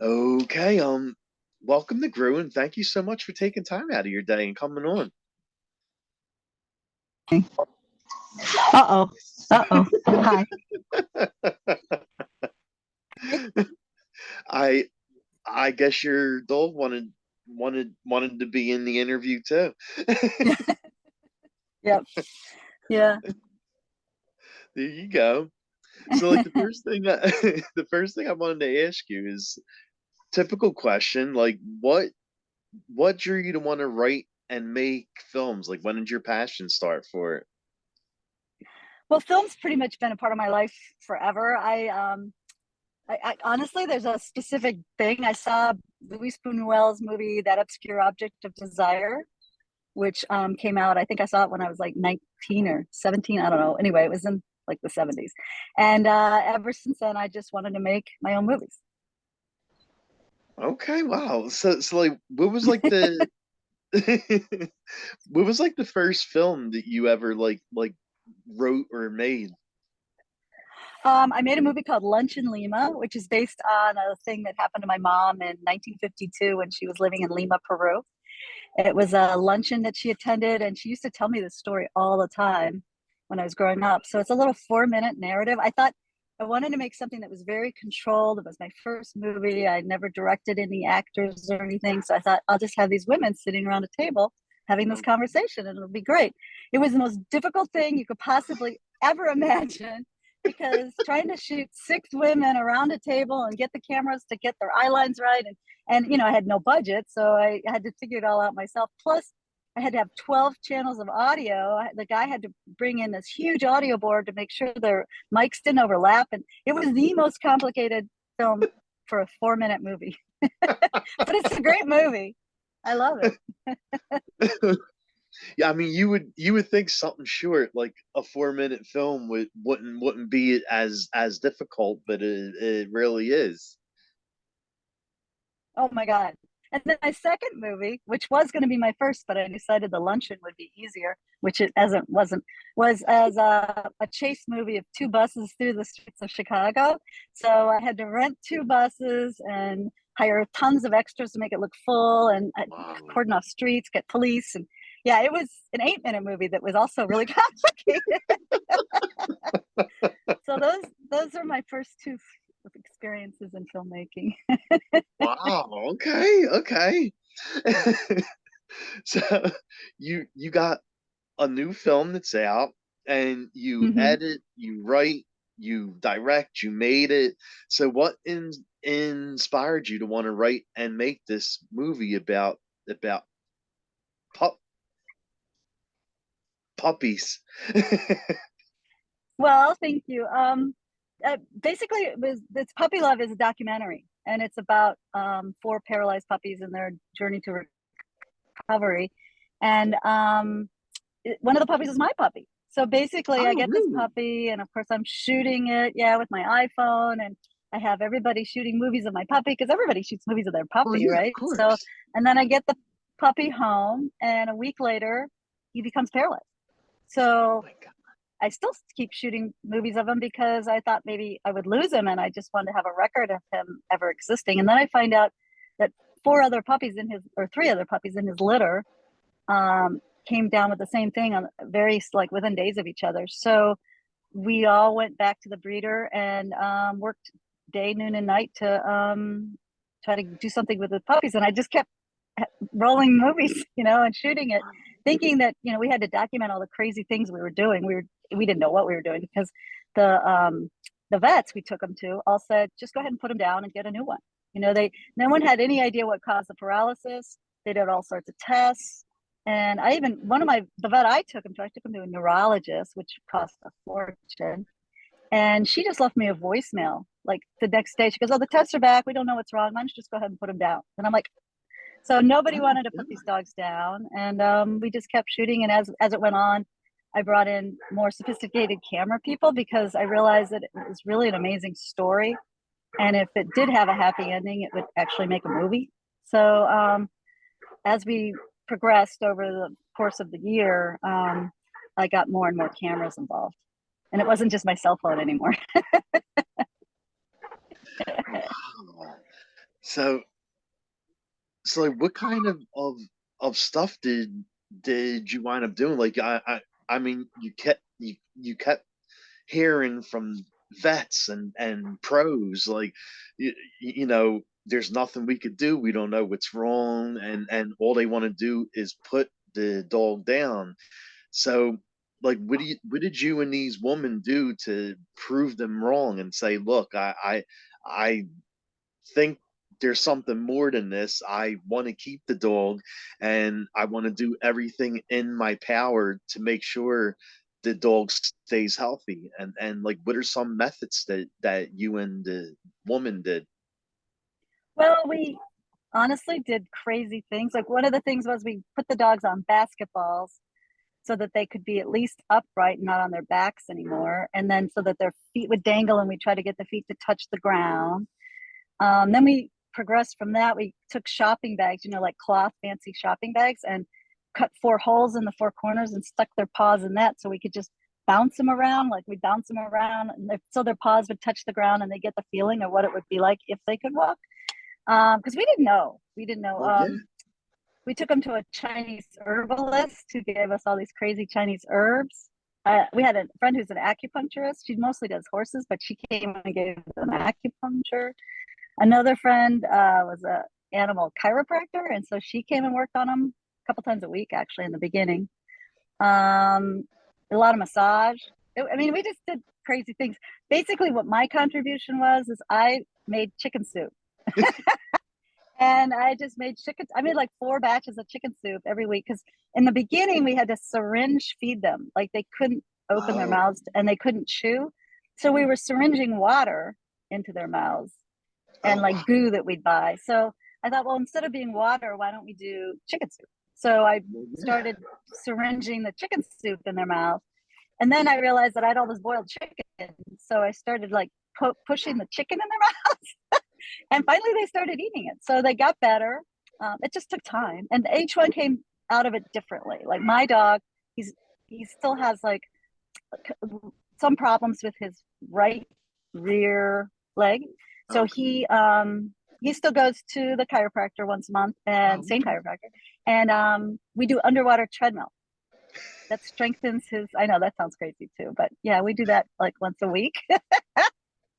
Okay, welcome to Grew, and thank you so much for taking time out of your day and coming on. Uh-oh. Uh-oh. Hi. I I guess your dog wanted to be in the interview too. Yep. Yeah. There you go. So like the first thing the first thing I wanted to ask you is typical question, like what drew you to want to write and make films? Like when did your passion start for it? Well, film's pretty much been a part of my life forever. I honestly, there's a specific thing. I saw Luis Buñuel's movie, That Obscure Object of Desire, which came out. I think I saw it when I was like 19 or 17. I don't know. Anyway, it was in like the 70s. And ever since then, I just wanted to make my own movies. Okay, wow. So like what was like the what was like the first film that you ever like wrote or made? I made a movie called Lunch in Lima, which is based on a thing that happened to my mom in 1952 when she was living in Lima, Peru. It was a luncheon that she attended, and she used to tell me this story all the time when I was growing up. So it's a little 4 minute narrative. I thought I wanted to make something that was very controlled. It was my first movie. I never directed any actors or anything. So I thought I'll just have these women sitting around a table having this conversation and it'll be great. It was the most difficult thing you could possibly ever imagine because trying to shoot six women around a table and get the cameras to get their eye lines right and I had no budget, so I had to figure it all out myself. Plus, I had to have 12 channels of audio. The guy had to bring in this huge audio board to make sure their mics didn't overlap, and it was the most complicated film for a 4 minute movie. But it's a great movie. I love it. Yeah, I mean you would think something short like a 4 minute film wouldn't be as difficult, but it really is. Oh my God. And then my second movie, which was going to be my first, but I decided the luncheon would be easier, which it as it wasn't, was as a chase movie of two buses through the streets of Chicago. So I had to rent two buses and hire tons of extras to make it look full and Wow. cordon off streets, get police. And yeah, it was an 8 minute movie that was also really complicated. So those are my first two experiences in filmmaking. Wow. Okay. Okay. So you got a new film that's out and you Mm-hmm. edit, you write, you direct, you made it. So what inspired you to want to write and make this movie about pup puppies? Well, thank you. Basically, it's Puppy Love is a documentary, and it's about four paralyzed puppies and their journey to recovery. And one of the puppies is my puppy. So basically, I Oh, get this really? puppy, and of course, I'm shooting it, yeah, with my iPhone, and I have everybody shooting movies of my puppy because everybody shoots movies of their Well, puppy, yeah, of right? So, course. and then I get the puppy home, and a week later, he becomes paralyzed. Oh So my God. I still keep shooting movies of him because I thought maybe I would lose him and I just wanted to have a record of him ever existing. And then I find out that three other puppies in his litter um, came down with the same thing on very like within days of each other. So we all went back to the breeder and worked day, noon, and night to try to do something with the puppies. And I just kept rolling movies, and shooting it, thinking that we had to document all the crazy things we were doing. We didn't know what we were doing because the vets we took them to all said just go ahead and put them down and get a new one. They no one had any idea what caused the paralysis. They did all sorts of tests. And I even the vet I took him to a neurologist, which cost a fortune. And she just left me a voicemail like the next day. She goes, "Oh, the tests are back. We don't know what's wrong. Why don't you just go ahead and put them down?" And I'm like, so nobody Oh, wanted to put God. these dogs down, and we just kept shooting. And as it went on, I brought in more sophisticated camera people because I realized that it was really an amazing story, and if it did have a happy ending, it would actually make a movie. So as we progressed over the course of the year, I got more and more cameras involved, and it wasn't just my cell phone anymore. Wow. So so like what kind of stuff did you wind up doing? Like I mean you kept hearing from vets and pros like you know there's nothing we could do, we don't know what's wrong, and all they want to do is put the dog down. So like what did you and these women do to prove them wrong and say, look, I think there's something more than this. I want to keep the dog and I want to do everything in my power to make sure the dog stays healthy. And like what are some methods that you and the woman did? Well, we honestly did crazy things. Like one of the things was we put the dogs on basketballs so that they could be at least upright and not on their backs anymore. And then so that their feet would dangle and we try to get the feet to touch the ground. Then we progressed from that. We took shopping bags, like cloth fancy shopping bags, and cut 4 holes in the 4 corners and stuck their paws in that so we could just bounce them around. Like we bounce them around and so their paws would touch the ground and they get the feeling of what it would be like if they could walk. Because we didn't know. We didn't know. Well, yeah. We took them to a Chinese herbalist who gave us all these crazy Chinese herbs. We had a friend who's an acupuncturist. She mostly does horses, but she came and gave them acupuncture. Another friend was a animal chiropractor, and so she came and worked on them a couple times a week, actually, in the beginning. A lot of massage. I mean, we just did crazy things. Basically, what my contribution was is I made chicken soup. And I just made chicken. I made like 4 batches of chicken soup every week because in the beginning we had to syringe feed them. Like they couldn't open their Oh, mouths and they couldn't chew. So we were syringing water into their mouths and oh, like goo that we'd buy. So I thought, well, instead of being water, why don't we do chicken soup? So I well, yeah. started syringing the chicken soup in their mouth. And then I realized that I had all this boiled chicken. So I started like pushing the chicken in their mouth. And finally they started eating it. So they got better. It just took time. And each one came out of it differently. Like my dog, he still has like some problems with his right rear leg. So Okay. he still goes to the chiropractor once a month and Oh, same okay. chiropractor. And we do underwater treadmill. That strengthens his. I know that sounds crazy too, but yeah, we do that like once a week.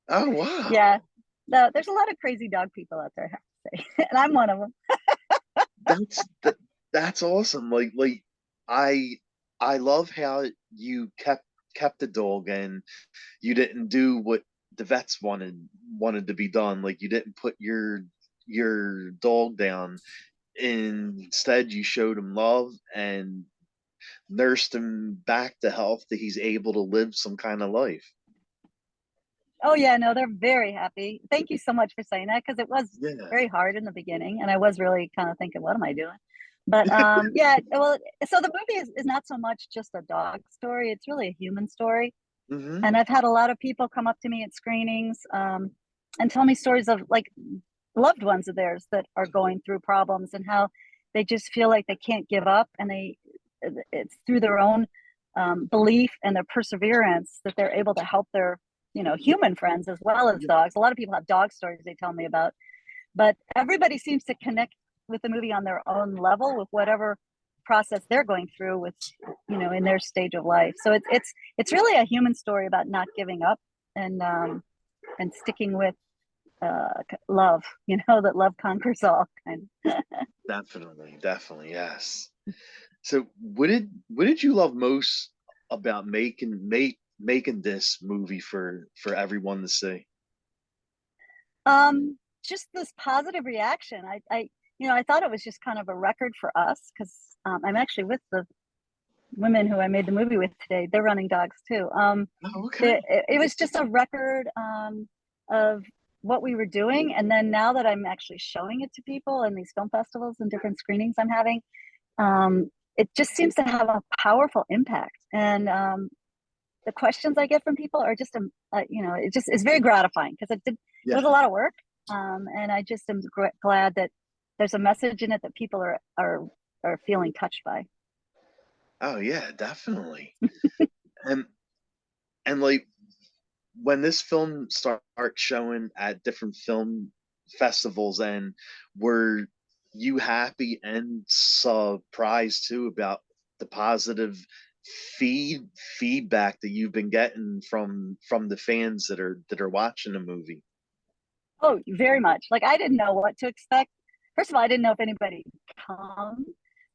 Oh, wow. Yeah, no, there's a lot of crazy dog people out there, I have to say, and I'm one of them. That's that, that's awesome. Like I I love how you kept the dog and you didn't do what the vets wanted to be done. Like you didn't put your dog down. Instead, you showed him love and nursed him back to health that he's able to live some kind of life. Oh yeah, no, they're very happy. Thank you so much for saying that because it was Yeah. very hard in the beginning, and I was really kind of thinking, what am I doing? But yeah, well, so the movie is not so much just a dog story; it's really a human story. Hmm. And I've had a lot of people come up to me at screenings and tell me stories of like loved ones of theirs that are going through problems and how they just feel like they can't give up, and it's through their own belief and their perseverance that they're able to help their human friends as well as dogs. A lot of people have dog stories they tell me about, but everybody seems to connect with the movie on their own level with whatever process they're going through with in their stage of life. So it's really a human story about not giving up and sticking with love, that love conquers all kind of. Definitely, definitely, yes. So what did you love most about making this movie for everyone to see? Just this positive reaction. I thought it was just kind of a record for us because I'm actually with the women who I made the movie with today. They're running dogs too. Oh, okay. It was just a record of what we were doing. And then now that I'm actually showing it to people in these film festivals and different screenings I'm having, it just seems to have a powerful impact. And the questions I get from people are just, it just is very gratifying because it was Yeah. a lot of work. And I just am glad that there's a message in it that people are feeling touched by. Oh yeah, definitely. And and like when this film starts showing at different film festivals, and were you happy and surprised too about the positive feedback that you've been getting from the fans that are watching the movie? Oh, very much. Like I didn't know what to expect. First of all, I didn't know if anybody would come.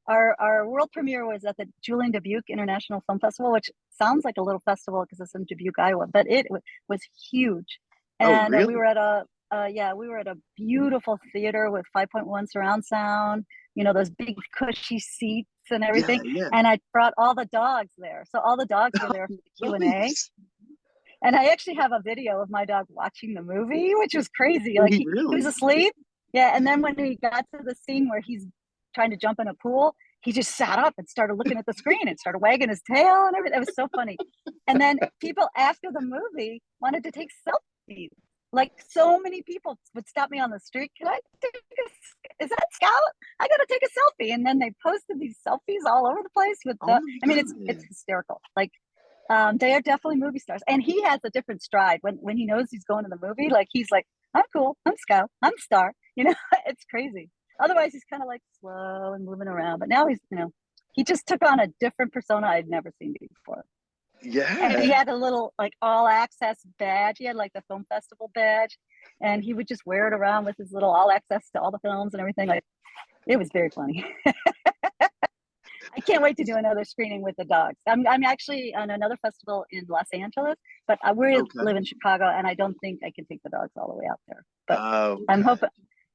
Our world premiere was at the Julian Dubuque International Film Festival, which sounds like a little festival because it's in Dubuque, Iowa, but was huge. Oh, And we really? were at a yeah, we were at a beautiful theater with 5.1 surround sound. You know those big cushy seats and Yeah, everything. yeah. And I brought all the dogs there, so all the dogs were there for the Q&A. Nice. And I actually have a video of my dog watching the movie, which was crazy. Like he was Really? asleep. Yeah. And then when we got to the scene where he's trying to jump in a pool, he just sat up and started looking at the screen and started wagging his tail and everything. It was so funny. And then people after the movie wanted to take selfies. Like so many people would stop me on the street. Can I take is that Scout? I gotta take a selfie. And then they posted these selfies all over the place with Oh the my I mean it's God. hysterical. Like they are definitely movie stars, and he has a different stride when he knows he's going to the movie. Like he's like, "I'm cool, I'm Scout, I'm Star." You know, it's crazy. Otherwise, he's kind of like slow and moving around. But now he just took on a different persona I'd never seen before. And he Yeah. had a little like all access badge. He had like the film festival badge, and he would just wear it around with his little all access to all the films and everything. Like it was very funny. I can't wait to do another screening with the dogs. I'm actually on another festival in Los Angeles, but we Okay. live in Chicago, and I don't think I can take the dogs all the way out there. But I'm Okay. hoping,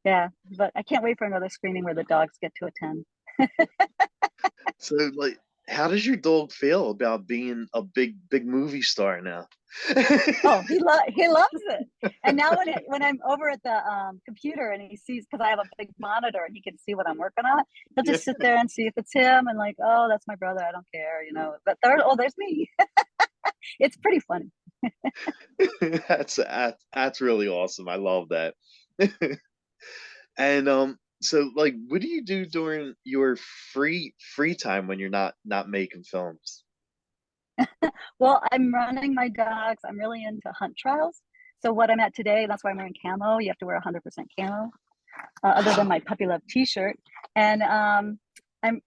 yeah. But I can't wait for another screening where the dogs get to attend. So, like, how does your dog feel about being a big movie star now? Oh, he loves it. And now when I'm over at the computer and he sees because I have a big monitor and he can see what I'm working on, he'll Yeah. just sit there and see if it's him and like, oh, that's my brother. I don't care, you know. But there's me. It's pretty funny. That's really awesome. I love that. And so like what do you do during your free time when you're not making films? Well, I'm running my dogs. I'm really into hunt trials. So what I'm at today, that's why I'm wearing camo. You have to wear 100% camo, other than Wow. my puppy love T-shirt. And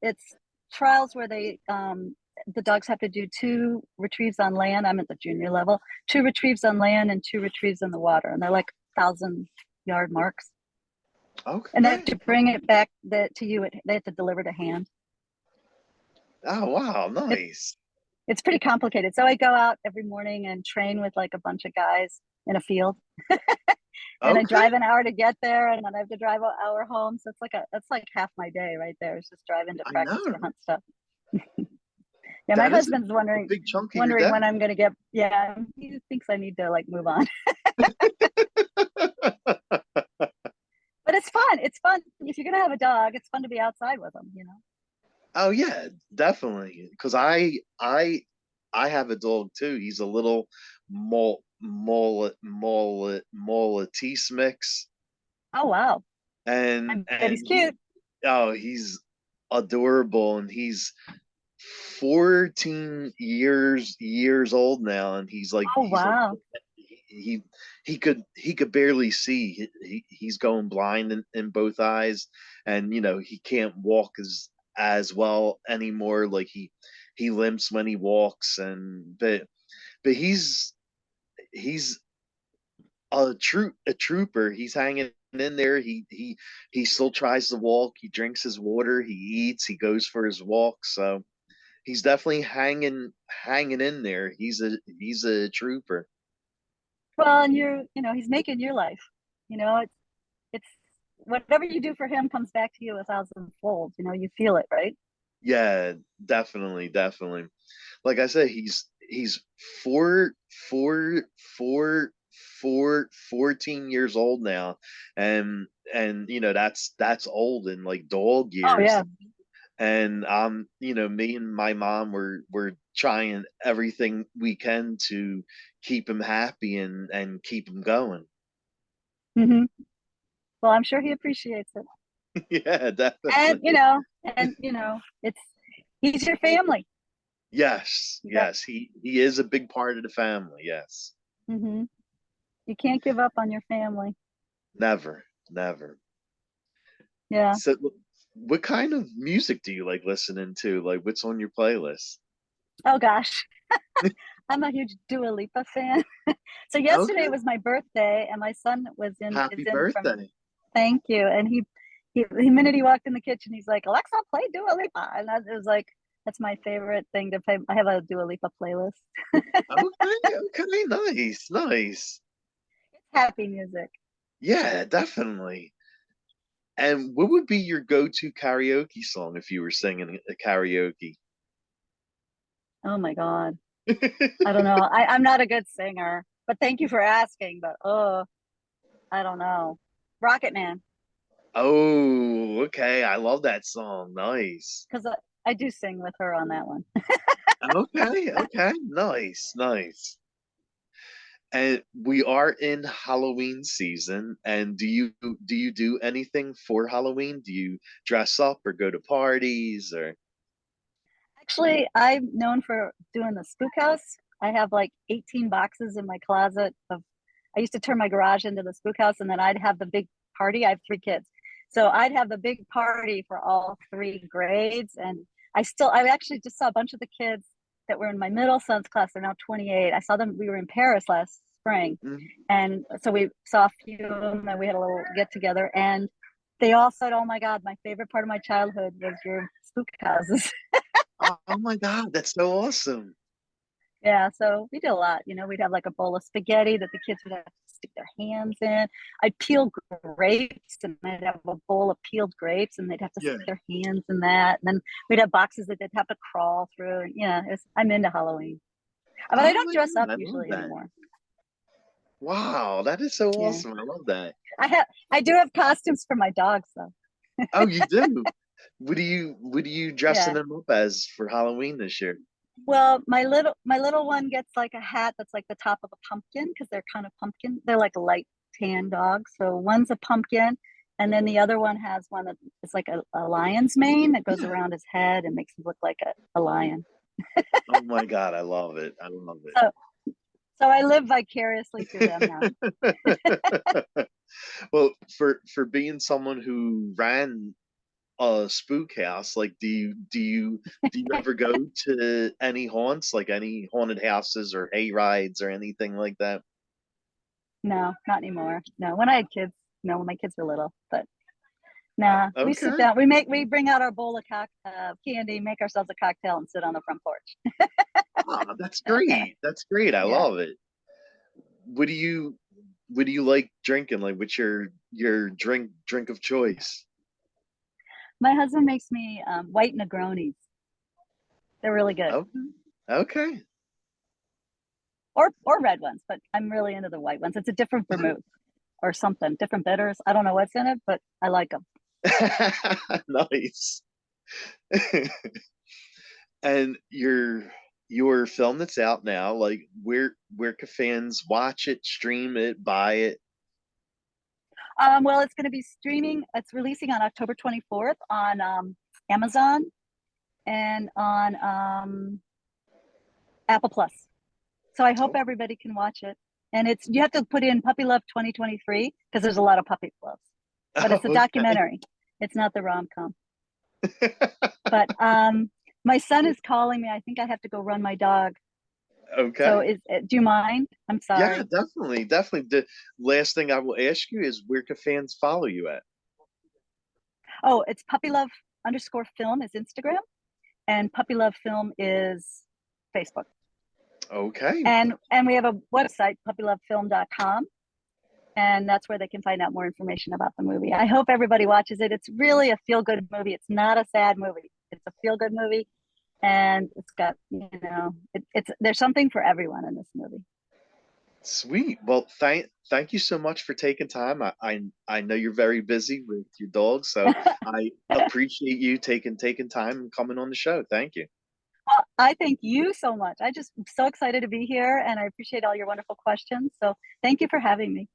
it's trials where the dogs have to do 2 retrieves on land. I'm at the junior level, 2 retrieves on land and 2 retrieves in the water, and they're like 1,000 yard marks. And they have Okay. to bring it back to you. They have to deliver to hand. Oh wow, It, nice. it's pretty complicated. So I go out every morning and train with like a bunch of guys in a field, and I Okay. drive an hour to get there, and then I have to drive an hour home. So that's like half my day right there. It's just driving to I practice know. the hunt stuff. Yeah, my That is husband's a big chunk of your wondering day. when I'm gonna get. Yeah, he thinks I need to like move on, but it's fun. It's fun if you're gonna have a dog. It's fun to be outside with them. You know. Oh yeah, definitely. Because I have a dog too. He's a little Maltese mix, Oh wow, and I bet he's he cute. he's adorable, and he's 14 years old now, and Oh he's like wow. he he could barely see. He's going blind in both eyes, and he can't walk as well anymore. Like he limps when he walks, and but he's a trooper. He's hanging in there. He still tries to walk. He drinks his water. He eats. He goes for his walks. So he's definitely hanging in there. He's a trooper. Well, and he's making your life. You know, it's whatever you do for him comes back to you 1,000 fold. You know, you feel it, right? Yeah, definitely, definitely. Like I said, he's four, four, four, 14 years old now, and that's old in like dog Oh years. yeah. And me and my mom were trying everything we can to keep him happy and keep him going. Hmm. Well, I'm sure he appreciates it. Yeah, And definitely. it's he's your family. Yes, You got yes, he is a big part of the family. Yes. hmm You can't give up on your family. Never. never. Yeah. So, what kind of music do you like listening to? Like, what's on your playlist? Oh gosh, I'm a huge Dua Lipa fan. So yesterday Okay, was my birthday, and my son is happy in from. birthday. Thank you. And the minute he walked in the kitchen, he's like, "Alexa, play Dua Lipa," and that was like that's my favorite thing to play. I have a Dua Lipa playlist. Okay, okay, nice, nice. Happy music. Yeah, definitely. And what would be your go-to karaoke song if you were singing a karaoke? Oh my God. I don't know. I'm not a good singer, but thank you for asking. But oh, I don't know. Rocket Man, Oh, okay. I love that song. Nice. because I do sing with her on that one. Okay, okay. Nice, nice. And we are in Halloween season. And do you do anything for Halloween? Do you dress up or go to parties or Actually, I'm known for doing the spook house. I have like 18 boxes in my closet of I used to turn my garage into the spook house and then I'd have the big party. I have three kids. So I'd have the big party for all three grades. And I actually just saw a bunch of the kids that were in my middle son's class. They're now 28. I saw them, we were in Paris last spring. Mhm. And so we saw a few of them and we had a little get together. And they all said, "Oh my God, my favorite part of my childhood was your spook houses." Oh my God, that's so awesome. Yeah, so we did a lot. We'd have like a bowl of spaghetti that the kids would have to stick their hands in. I'd peel grapes and I'd have a bowl of peeled grapes and they'd have to Yeah. stick their hands in that. And then we'd have boxes that they'd have to crawl through. And yeah, I'm into Halloween. But I Oh don't my dress up God, I love usually that. anymore. Wow, that is so Yeah. awesome. I love that. I do have costumes for my dogs though. Oh, you do? What are you dressing Yeah. them up as for Halloween this year? Well, my little one gets like a hat that's like the top of a pumpkin because they're kind of pumpkin. They're like light tan dogs. So one's a pumpkin, and then the other one has one that is like a lion's mane that goes Yeah. around his head and makes him look like a lion. Oh my God, I love it. I love So so I live vicariously through them now. it. Well, for being someone who ran a spook house, like do you ever go to any haunts, like any haunted houses or hay rides or anything like that? No, not anymore. No, when I had kids, no, when my kids were little, but nah, we sit Okay. down, we bring out our bowl of candy, make ourselves a cocktail, and sit on the front porch. Oh, that's great. That's great. I Yeah. love it. What do you what do you like drinking? Like what's your drink of choice? My husband makes me white Negronis. They're really good, Okay. Okay. or red ones, but I'm really into the white ones. It's a different vermouth or something, different bitters. I don't know what's in it, but I like them. Nice. And your film that's out now, like where can fans watch it, stream it, buy it? Well, it's going to be streaming. It's releasing on October 24th on Amazon and on Apple Plus. So I hope Oh, everybody can watch it. And you have to put in Puppy Love 2023 because there's a lot of puppy loves, but it's a okay. documentary. It's not the rom com. But my son is calling me. I think I have to go run my dog. So Okay. do you mind? I'm Yeah, sorry. definitely, definitely. The last thing I will ask you is where can fans follow you at? Oh, it's Puppy Love underscore film is Instagram, and Puppy Love Film is Facebook. Okay. And we have a website, puppylovefilm.com, and that's where they can find out more information about the movie. I hope everybody watches it. It's really a feel good movie. It's not a sad movie. It's a feel good movie, and it's got it's there's something for everyone in this movie. Sweet. Well, thank you so much for taking time. I know you're very busy with your dog, so I appreciate you taking time and coming on the show. Thank you. I thank you so much. I just am so excited to be here, and I appreciate all your wonderful questions. So thank you for having me.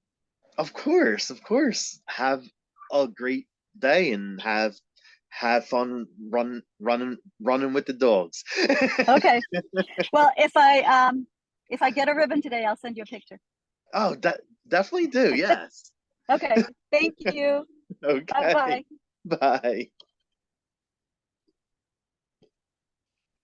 Of course, of course. Have a great day and have fun running with the dogs. Okay. Well, if I get a ribbon today, I'll send you a picture. Oh, definitely do. Yes. Okay. Thank you. Bye Okay. bye. Bye.